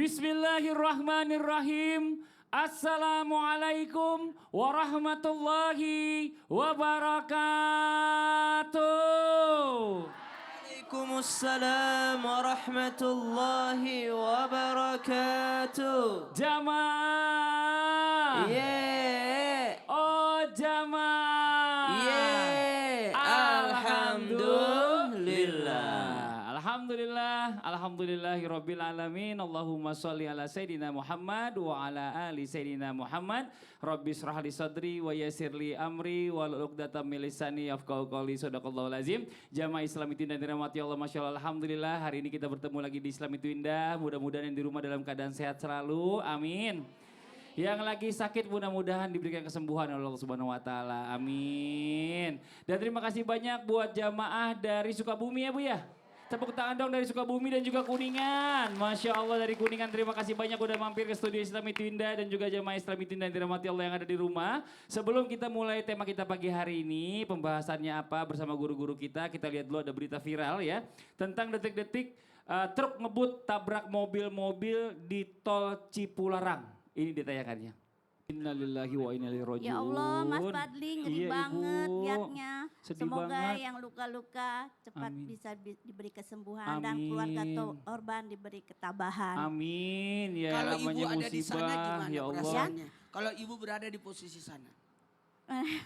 Bismillahirrahmanirrahim. Assalamualaikum warahmatullahi wabarakatuh. Waalaikumsalam warahmatullahi wabarakatuh. Jamaah. Yeah. Oh jamaah. Yeah. Alhamdulillah. Alhamdulillahirabbil alamin. Allahumma shalli ala sayidina Muhammad wa ala ali sayidina Muhammad. Rabbis shrah li sadri wa yassirli amri wahlul 'uqdatam min lisani yafqahu qawli. Shadaqallahul azim. Jamaah Islam itu indah dirahmati Allah, masyaallah. Alhamdulillah hari ini kita bertemu lagi di Islam itu indah. Mudah-mudahan yang di rumah dalam keadaan sehat selalu. Amin. Yang lagi sakit mudah-mudahan diberikan kesembuhan oleh Allah Subhanahu wa taala. Amin. Dan terima kasih banyak buat jamaah dari Sukabumi ya Bu ya. Tepuk tangan dong dari Sukabumi dan juga Kuningan. Masya Allah dari Kuningan, terima kasih banyak udah mampir ke studio Islam itu indah. Dan juga jamaah Islam itu indah yang dirahmati Allah yang ada di rumah. Sebelum kita mulai tema kita pagi hari ini, pembahasannya apa bersama guru-guru kita lihat dulu ada berita viral ya. Tentang detik-detik truk ngebut tabrak mobil-mobil di tol Cipularang. Ini ditayangannya. Innalillahi wa inna ilaihi raji'un. Ya Allah, Mas Fadli ngeri banget Ibu. liatnya. Sedih Semoga banget. yang luka-luka cepat Amin. bisa diberi kesembuhan dan keluarga korban diberi ketabahan. Amin. Ya Kalau ibu namanya ada di sana musibah. gimana Ya Allah. perasaannya? Kalau ibu berada di posisi sana.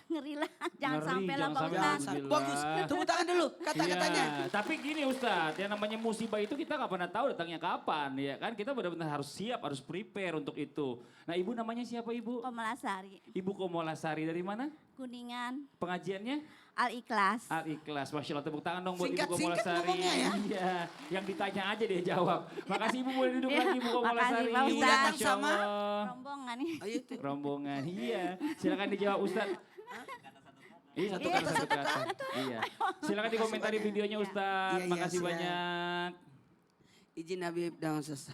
Ngeri lah, jangan Ngeri, sampai lah jangan Pak sampai. Ustaz. Alhamdulillah. Bagus, tepuk tangan dulu kata-katanya. Iya, tapi gini Ustadz, yang namanya musibah itu kita nggak pernah tahu datangnya kapan, ya kan? Kita benar-benar harus siap, harus prepare untuk itu. Nah ibu namanya siapa ibu? Komalasari, Ibu Komolasari dari mana? Kuningan, Pengajiannya? Al-Ikhlas. Al-Ikhlas, Masya Allah tepuk tangan dong buat Ibu Singkat-singkat Komolasari. ngomongnya ya. Iya, yang ditanya aja dia jawab. Makasih Ibu boleh duduk Iya, lagi Ibu Komolasari. makasih, Pak Ustadz. Datang Masya sama? Allah. Rombongan nih. Ayo itu. Rombongan, iya. Silakan dijawab Ustadz. Iya satu kata satu kata. Iya. Silakan dikomentari videonya Ustadz. Iya, iya, Makasih siap. banyak. Izin Habib dan Ustaz.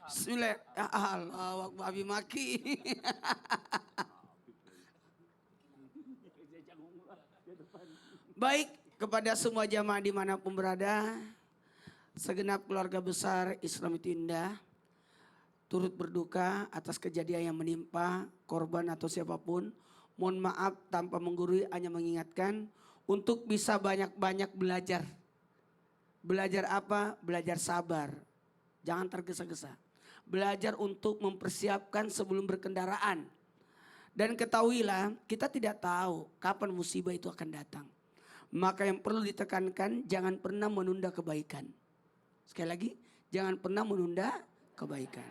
Bismillah. Ya Allah, waktu Habib maki. Baik, kepada semua jamaah dimanapun berada, segenap keluarga besar Islam itu indah, turut berduka atas kejadian yang menimpa korban atau siapapun. Mohon maaf tanpa menggurui, hanya mengingatkan untuk bisa banyak-banyak belajar. Belajar apa? Belajar sabar. Jangan tergesa-gesa. Belajar untuk mempersiapkan sebelum berkendaraan. Dan ketahuilah, kita tidak tahu kapan musibah itu akan datang. Maka yang perlu ditekankan, jangan pernah menunda kebaikan. Sekali lagi, jangan pernah menunda kebaikan.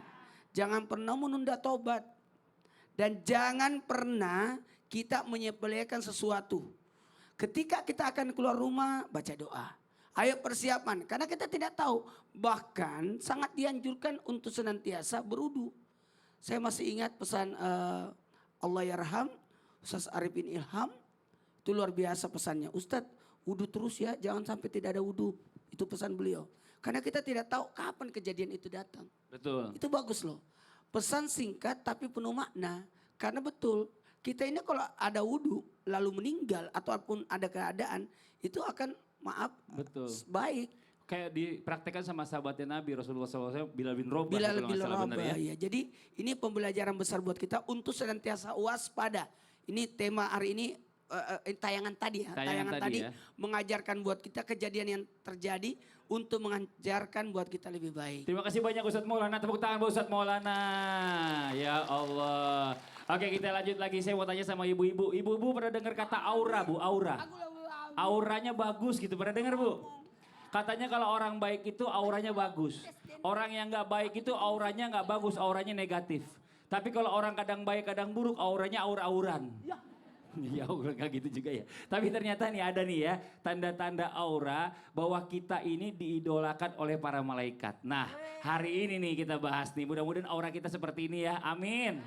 Jangan pernah menunda tobat. Dan jangan pernah kita menyepelekan sesuatu. Ketika kita akan keluar rumah, baca doa. Ayo persiapan, karena kita tidak tahu. Bahkan sangat dianjurkan untuk senantiasa berudu. Saya masih ingat pesan Allah Yarham, Ustaz Arifin Ilham. Itu luar biasa pesannya. Ustadz, wudu terus ya, jangan sampai tidak ada wudu. Itu pesan beliau. Karena kita tidak tahu kapan kejadian itu datang. Betul. Itu bagus loh. Pesan singkat tapi penuh makna. Karena betul, kita ini kalau ada wudu lalu meninggal ataupun ada keadaan, itu akan maaf Betul. baik. Kayak dipraktekkan sama sahabatnya Nabi Rasulullah SAW, Bilal bin Rabah. Bila kalau lebih nggak salah benar ya. ya. Jadi ini pembelajaran besar buat kita untuk senantiasa waspada. Ini tema hari ini tayangan tadi ya. Tayangan tadi ya. Mengajarkan buat kita kejadian yang terjadi untuk mengajarkan buat kita lebih baik. Terima kasih banyak Ustadz Maulana, tepuk tangan buat Ustadz Maulana. Ya Allah. Oke kita lanjut lagi, saya mau tanya sama ibu-ibu. Ibu-ibu pernah dengar kata aura Bu, aura? Auranya bagus gitu, pernah dengar Bu? Katanya kalau orang baik itu auranya bagus. Orang yang gak baik itu auranya gak bagus, auranya negatif. Tapi kalau orang kadang baik kadang buruk, auranya aura-auran. Ya aura gak gitu juga ya. Tapi ternyata nih ada nih ya tanda-tanda aura bahwa kita ini diidolakan oleh para malaikat. Nah hari ini nih kita bahas nih, mudah-mudahan aura kita seperti ini ya, amin.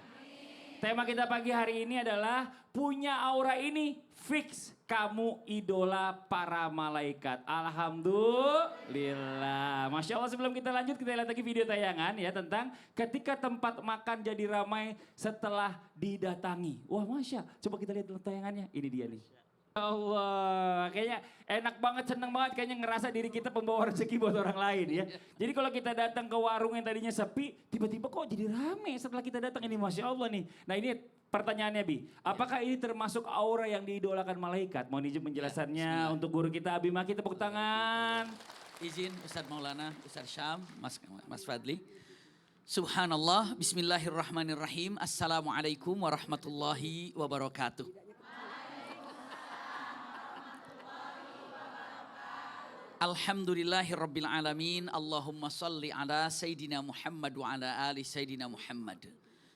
Tema kita pagi hari ini adalah punya aura ini fix kamu idola para malaikat. Alhamdulillah. Masya Allah, sebelum kita lanjut kita lihat lagi video tayangan ya tentang ketika tempat makan jadi ramai setelah didatangi. Wah Masya, coba kita lihat tayangannya. Ini dia nih. Allah, kayaknya enak banget, seneng banget kayaknya ngerasa diri kita pembawa rezeki buat orang lain ya. Jadi kalau kita datang ke warung yang tadinya sepi, tiba-tiba kok jadi rame setelah kita datang ini, Masya Allah nih. Nah ini pertanyaannya Bi, apakah ini termasuk aura yang diidolakan malaikat? Mohon izin penjelasannya untuk guru kita Abi Maki, tepuk tangan. Izin Ustadz Maulana, Ustadz Syam, Mas Fadli. Subhanallah, bismillahirrahmanirrahim. Assalamualaikum warahmatullahi wabarakatuh. Alhamdulillahirabbil alamin. Allahumma salli ala Sayyidina Muhammad wa ala ali Sayyidina Muhammad.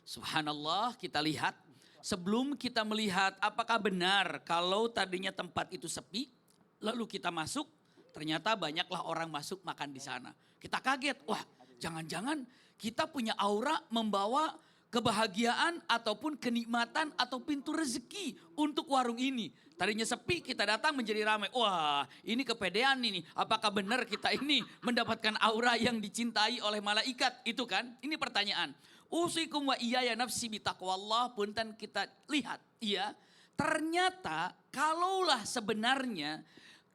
Subhanallah, kita lihat sebelum kita melihat apakah benar kalau tadinya tempat itu sepi, lalu kita masuk, ternyata banyaklah orang masuk makan di sana. Kita kaget, wah jangan-jangan kita punya aura membawa kebahagiaan ataupun kenikmatan atau pintu rezeki untuk warung ini. Tadinya sepi, kita datang menjadi ramai. Wah, ini kepedean ini. Apakah benar kita ini mendapatkan aura yang dicintai oleh malaikat? Itu kan? Ini pertanyaan. Usikum wa iyaya nafsi bitaqwallah. Punten kita lihat. Iya, ternyata kalaulah sebenarnya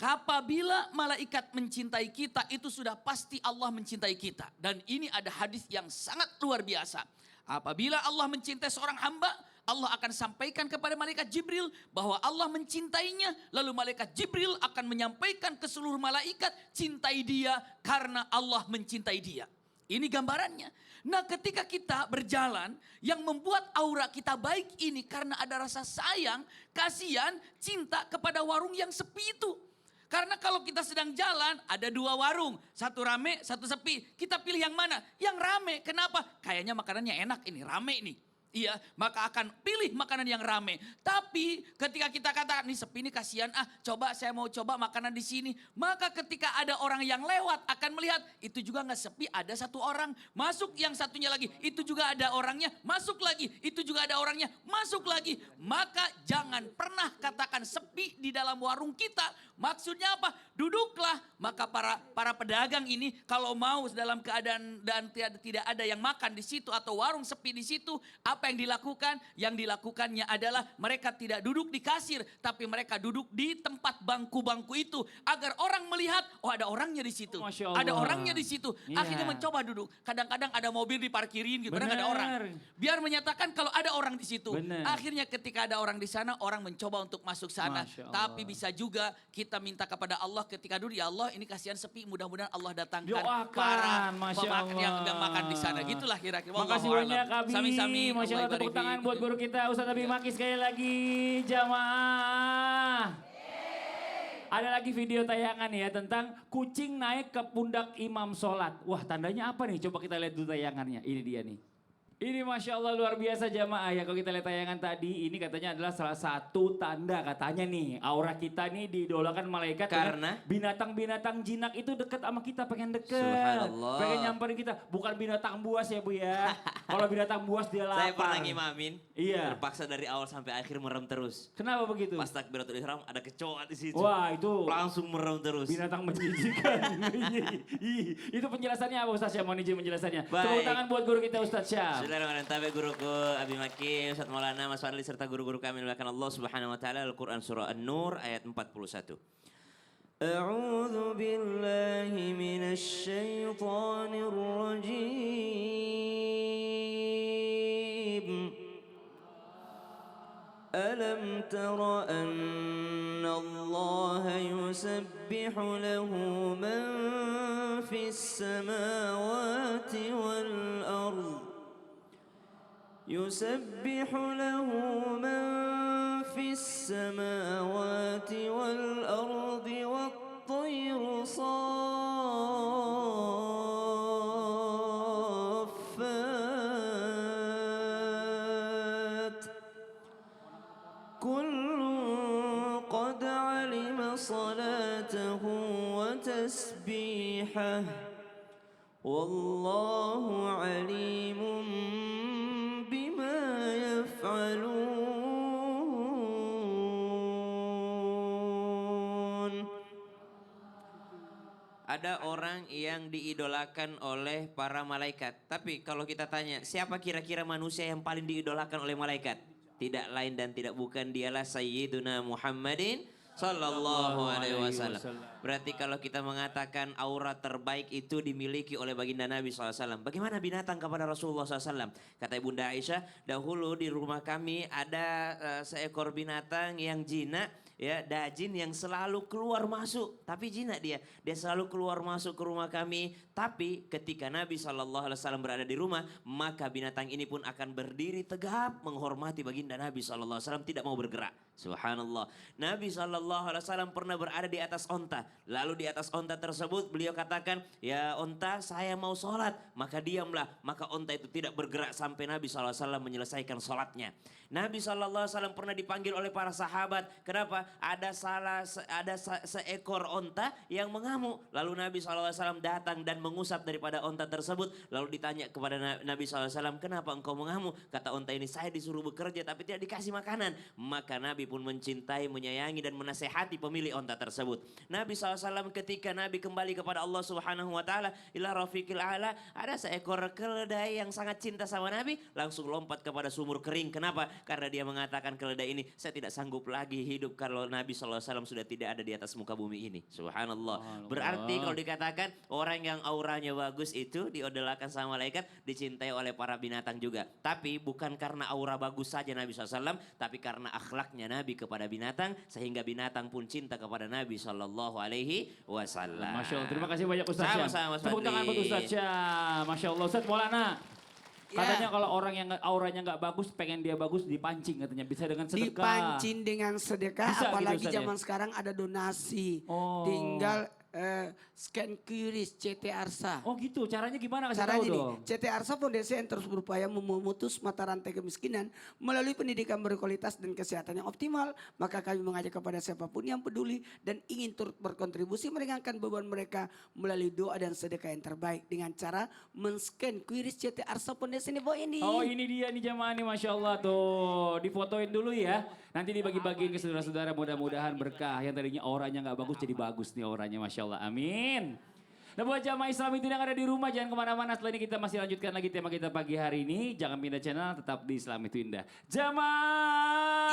apabila malaikat mencintai kita, itu sudah pasti Allah mencintai kita. Dan ini ada hadis yang sangat luar biasa. Apabila Allah mencintai seorang hamba, Allah akan sampaikan kepada malaikat Jibril bahwa Allah mencintainya. Lalu malaikat Jibril akan menyampaikan ke seluruh malaikat, cintai dia karena Allah mencintai dia. Ini gambarannya. Nah ketika kita berjalan, yang membuat aura kita baik ini karena ada rasa sayang, kasihan, cinta kepada warung yang sepi itu. Karena kalau kita sedang jalan, ada dua warung. Satu rame, satu sepi. Kita pilih yang mana? Yang rame. Kenapa? Kayaknya makanannya enak ini, rame nih. Iya, maka akan pilih makanan yang rame. Tapi ketika kita katakan, nih sepi nih kasihan, coba saya mau coba makanan di sini. Maka ketika ada orang yang lewat akan melihat, itu juga gak sepi, ada satu orang. Masuk yang satunya lagi, itu juga ada orangnya, masuk lagi. Itu juga ada orangnya, masuk lagi. Maka jangan pernah katakan sepi di dalam warung kita. Maksudnya apa? Duduklah. Maka para pedagang ini kalau mau dalam keadaan dan tidak ada yang makan di situ atau warung sepi di situ, apa yang dilakukan? Yang dilakukannya adalah mereka tidak duduk di kasir, tapi mereka duduk di tempat bangku-bangku itu agar orang melihat, oh ada orangnya di situ. Ada orangnya di situ. Akhirnya mencoba duduk. Kadang-kadang ada mobil diparkirin gitu, kadang ada orang. Biar menyatakan kalau ada orang di situ. Akhirnya ketika ada orang di sana, orang mencoba untuk masuk sana. Tapi bisa juga kita minta kepada Allah ketika duduk, ya Allah ini kasihan sepi, mudah-mudahan Allah datangkan para pemakan yang makan di sana. Gitulah kira-kira. Makasih banyak Abi. Sami-sami. Masya Allah, tepuk tangan buat guru kita Ustadz Abi Maki sekali lagi, jamaah. Ada lagi video tayangan ya tentang kucing naik ke pundak imam sholat. Wah tandanya apa nih? Coba kita lihat dulu tayangannya. Ini dia nih. Ini Masya Allah luar biasa jamaah ya. Kalau kita lihat tayangan tadi, ini katanya adalah salah satu tanda katanya nih. Aura kita nih diidolakan malaikat. Karena binatang-binatang jinak itu dekat sama kita, pengen deket. Subhanallah. Pengen nyamperin kita. Bukan binatang buas ya Bu ya. Kalau binatang buas dia lapar. Saya pernah ngimamin. Iya. Terpaksa dari awal sampai akhir merem terus. Kenapa begitu? Pas takbiratul ihram ada kecoa di situ. Wah itu langsung merem terus. binatang menjijikan. Itu penjelasannya apa Ustaz Syam? Mohon izin penjelasannya. Baik. Tepuk tangan buat guru kita Ustaz Syam. Bismillahirrahmanirrahim. Tabe guruku Abi Maki, Ustadz Maulana, Mas Fadli serta guru-guru kami dimuliakan Allah Subhanahu wa taala. Al-Qur'an surah An-Nur ayat 41. A'udzu billahi minasy syaithanir rajim. Alam tara anna Allah yusabbihu lahu man fis samawati wal ardh. يسبح له من في السماوات والأرض والطير صافات كل قد علم صلاته وتسبيحه والله عليم Ada orang yang diidolakan oleh para malaikat. Tapi kalau kita tanya, siapa kira-kira manusia yang paling diidolakan oleh malaikat? Tidak lain dan tidak bukan dialah Sayyiduna Muhammadin Sallallahu alaihi wasallam. wasallam. Berarti kalau kita mengatakan aura terbaik itu dimiliki oleh baginda Nabi SAW. Bagaimana binatang kepada Rasulullah SAW? Kata Ibunda Aisyah, dahulu di rumah kami ada seekor binatang yang jinak. Ya, dajin yang selalu keluar masuk, tapi jinak dia selalu keluar masuk ke rumah kami. Tapi ketika Nabi SAW berada di rumah, maka binatang ini pun akan berdiri tegap menghormati baginda Nabi SAW, tidak mau bergerak. Subhanallah. Nabi SAW pernah berada di atas onta, lalu di atas onta tersebut beliau katakan, ya onta saya mau sholat, maka diamlah, maka onta itu tidak bergerak sampai Nabi SAW menyelesaikan sholatnya. Nabi SAW pernah dipanggil oleh para sahabat. Kenapa? Ada seekor onta yang mengamuk. Lalu Nabi SAW datang dan mengusap daripada onta tersebut. Lalu ditanya kepada Nabi SAW, kenapa engkau mengamuk? Kata onta ini, saya disuruh bekerja tapi tidak dikasih makanan. Maka Nabi pun mencintai, menyayangi dan menasehati pemilik onta tersebut. Nabi SAW ketika Nabi kembali kepada Allah Subhanahu Wa Taala, ila rafiqil a'la, ada seekor keledai yang sangat cinta sama Nabi, langsung lompat kepada sumur kering. Kenapa? Karena dia mengatakan keledai ini, saya tidak sanggup lagi hidup kalau Nabi SAW sudah tidak ada di atas muka bumi ini. Subhanallah. Berarti kalau dikatakan orang yang auranya bagus itu diodolakan sama malaikat, dicintai oleh para binatang juga. Tapi bukan karena aura bagus saja Nabi SAW, tapi karena akhlaknya Nabi kepada binatang, sehingga binatang pun cinta kepada Nabi SAW. Masya Allah, terima kasih banyak Ustaz Syam. Sama-sama, Mas Tepuk Fadli. tangan buat Ustaz Syam. Masya Allah, Ustaz Maulana. Katanya kalau orang yang auranya nggak bagus, pengen dia bagus dipancing katanya, bisa dengan sedekah. Dipancing dengan sedekah, Bisa gitu, apalagi Ustaz, ya? zaman sekarang ada donasi. Oh. Tinggal scan QRIS CT Arsa. Oh gitu, caranya gimana? Kasih Caranya tahu ini, dong. CT Arsa Foundation yang terus berupaya memutus mata rantai kemiskinan melalui pendidikan berkualitas dan kesehatan yang optimal. Maka kami mengajak kepada siapapun yang peduli dan ingin turut berkontribusi meringankan beban mereka melalui doa dan sedekah yang terbaik dengan cara men-scan QRIS CT Arsa Foundation ini. Oh ini dia nih jamaah nih, Masya Allah tuh. Difotoin dulu ya. Nanti dibagi-bagiin ke saudara-saudara, mudah-mudahan berkah. Yang tadinya auranya nggak bagus jadi bagus nih auranya, Masya Allah. Amin. Nah buat jamaah Islam itu yang ada di rumah, jangan kemana-mana. Setelah ini kita masih lanjutkan lagi tema kita pagi hari ini. Jangan pindah channel, tetap di Islam itu Indah. Jamaah